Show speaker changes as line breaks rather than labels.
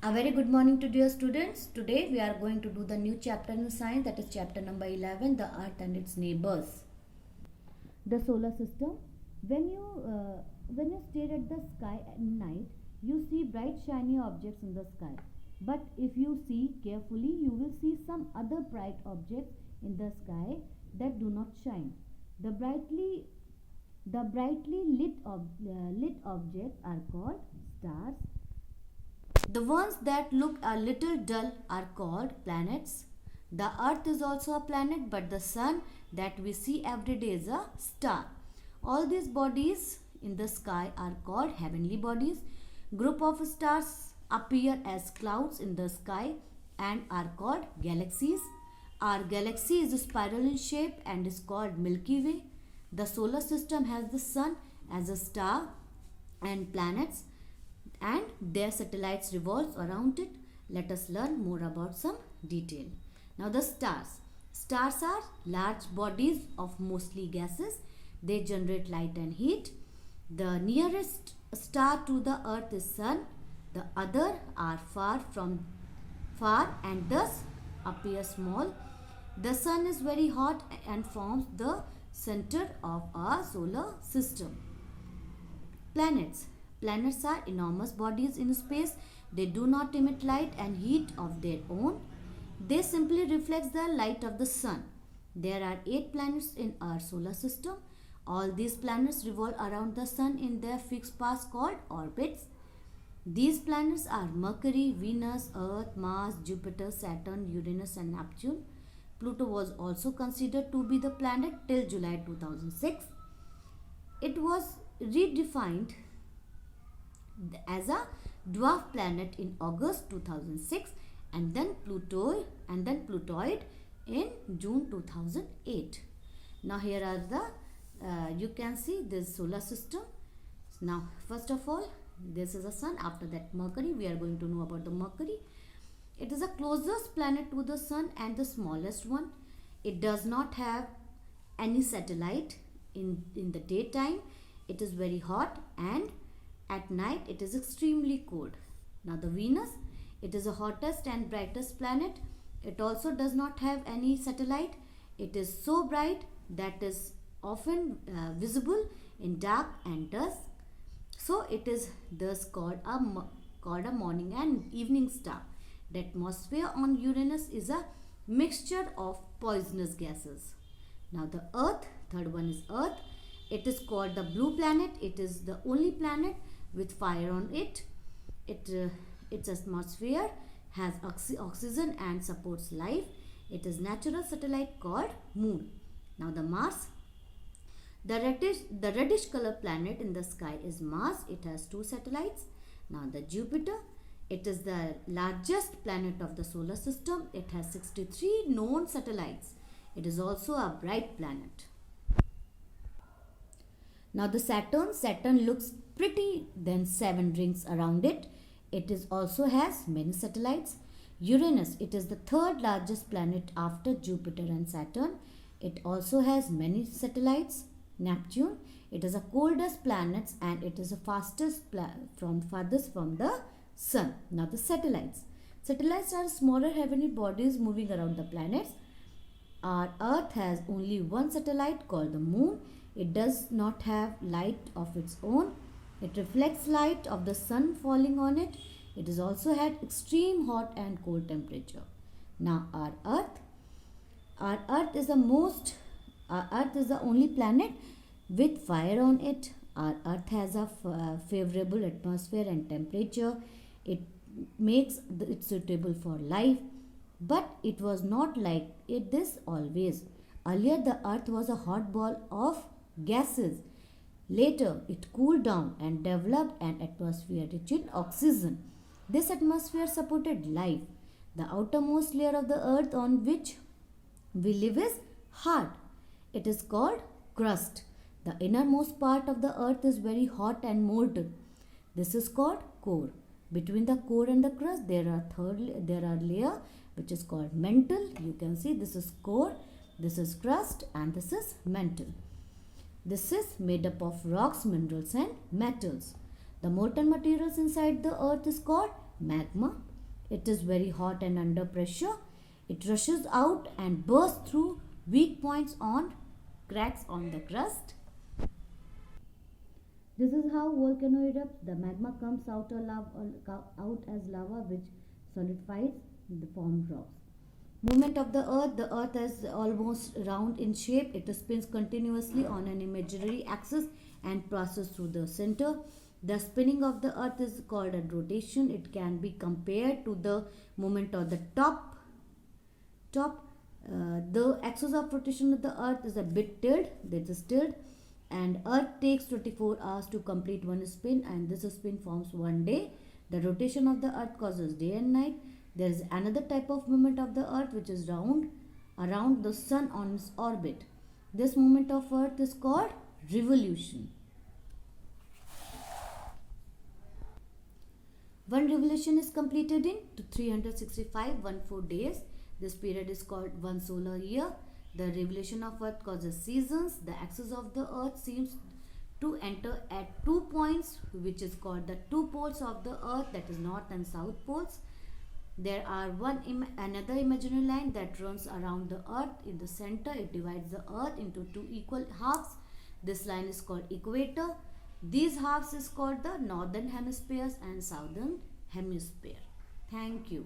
A very good morning to dear students. Today we are going to do the new chapter in science, that is chapter number 11, the earth and its neighbors. The solar system. When you stare at the sky at night, you see bright shiny objects in the sky. But if you see carefully, you will see some other bright objects in the sky that do not shine. The brightly lit objects are called stars. The ones that look a little dull are called planets. The earth is also a planet, but the sun that we see every day is a star. All these bodies in the sky are called heavenly bodies. Group of stars appear as clouds in the sky and are called galaxies. Our galaxy is spiral in shape and is called Milky Way. The solar system has the sun as a star and planets and their satellites revolves around it. Let us learn more about some detail. Now the stars. Stars are large bodies of mostly gases. They generate light and heat. The nearest star to the earth is sun. The other are far and thus appear small. The sun is very hot and forms the center of our solar system. Planets. Planets are enormous bodies in space. They do not emit light and heat of their own. They simply reflect the light of the sun. There are 8 planets in our solar system. All these planets revolve around the sun in their fixed paths called orbits. These planets are Mercury, Venus, Earth, Mars, Jupiter, Saturn, Uranus and Neptune. Pluto was also considered to be the planet till July 2006. It was redefined as a dwarf planet in August 2006 and then Plutoid in June 2008. Now here are the you can see this solar system. Now first of all, this is the sun. After that Mercury. We are going to know about the Mercury. It is the closest planet to the sun and the smallest one. It does not have any satellite. In the daytime it is very hot and at night it is extremely cold. Now the Venus, it is the hottest and brightest planet. It also does not have any satellite. It is so bright that is often visible in dark and dusk. So it is thus called a morning and evening star. The atmosphere on Uranus is a mixture of poisonous gases. Now the Earth, third one is Earth. It is called the blue planet. It is the only planet with fire on it. Its atmosphere has oxygen and supports life. It is natural satellite called Moon. Now the Mars. The reddish color planet in the sky is Mars. It has 2 satellites. Now the Jupiter. It is the largest planet of the solar system. It has 63 known satellites. It is also a bright planet. Now the Saturn looks pretty than 7 rings around it. It is also has many satellites. Uranus, it is the third largest planet after Jupiter and Saturn. It also has many satellites. Neptune, it is the coldest planet and it is the farthest from the sun. Now the satellites. Satellites are smaller heavenly bodies moving around the planets. Our Earth has only one satellite called the Moon. It does not have light of its own. It reflects light of the sun falling on it. It has also had extreme hot and cold temperature. Now our Earth is the only planet with fire on it. Our Earth has a favorable atmosphere and temperature. It makes it suitable for life. But it was not like this always. Earlier the Earth was a hot ball of gases. Later it cooled down and developed an atmosphere rich in oxygen. This atmosphere supported life. The outermost layer of the earth on which we live is hard. It is called crust. The innermost part of the earth is very hot and molten. This is called core. Between the core and the crust there are layer which is called mantle. You can see this is core, this is crust and this is mantle. This is made up of rocks, minerals and metals. The molten materials inside the earth is called magma. It is very hot and under pressure. It rushes out and bursts through weak points on cracks on the crust. This is how volcano erupts. The magma comes out as lava which solidifies the formed rocks. Movement of the earth is almost round in shape. It spins continuously on an imaginary axis and passes through the center. The spinning of the earth is called a rotation. It can be compared to the movement of the top. The axis of rotation of the earth is a bit tilted, and earth takes 24 hours to complete one spin, and this spin forms one day. The rotation of the earth causes day and night. There is another type of movement of the earth which is around the sun on its orbit. This movement of earth is called revolution. One revolution is completed in 365.14 days. This period is called one solar year. The revolution of earth causes seasons. The axis of the earth seems to enter at 2 points, which is called the two poles of the earth, that is north and south poles. There are another imaginary line that runs around the earth. In the center, it divides the earth into two equal halves. This line is called equator. These halves is called the northern hemispheres and southern hemisphere. Thank you.